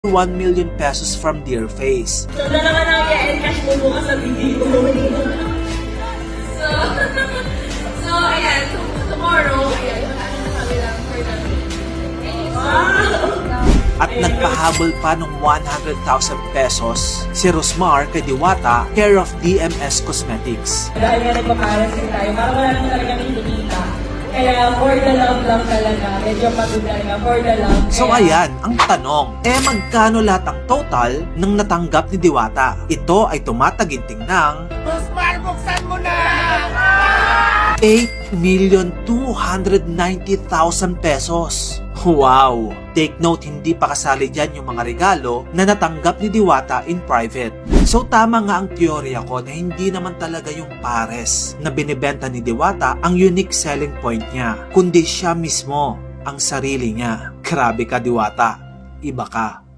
1 million pesos from Dear Face. So, na naman ang i-encash mo bukas sa video. So, ayan. Tomorrow, ayan, sabi lang for the At nagpahabol pa ng 100,000 pesos si Rosmar kay Diwata, care of DMS Cosmetics. Dahil nga nagpaparasing tayo, parang wala naman talaga kinikita. Kaya for the love lang talaga, medyo pagod talaga, for the love. So ayan, ang tanong, magkano lahat ang total ng natanggap ni Diwata? Ito ay tumataginting ng Rosmar, buksan mo na! 8,290,000 pesos. Wow! Take note, hindi pa kasali dyan yung mga regalo na natanggap ni Diwata in private. So tama nga ang teorya ko na hindi naman talaga yung pares na binibenta ni Diwata ang unique selling point niya, kundi siya mismo, ang sarili niya. Grabe ka, Diwata. Iba ka.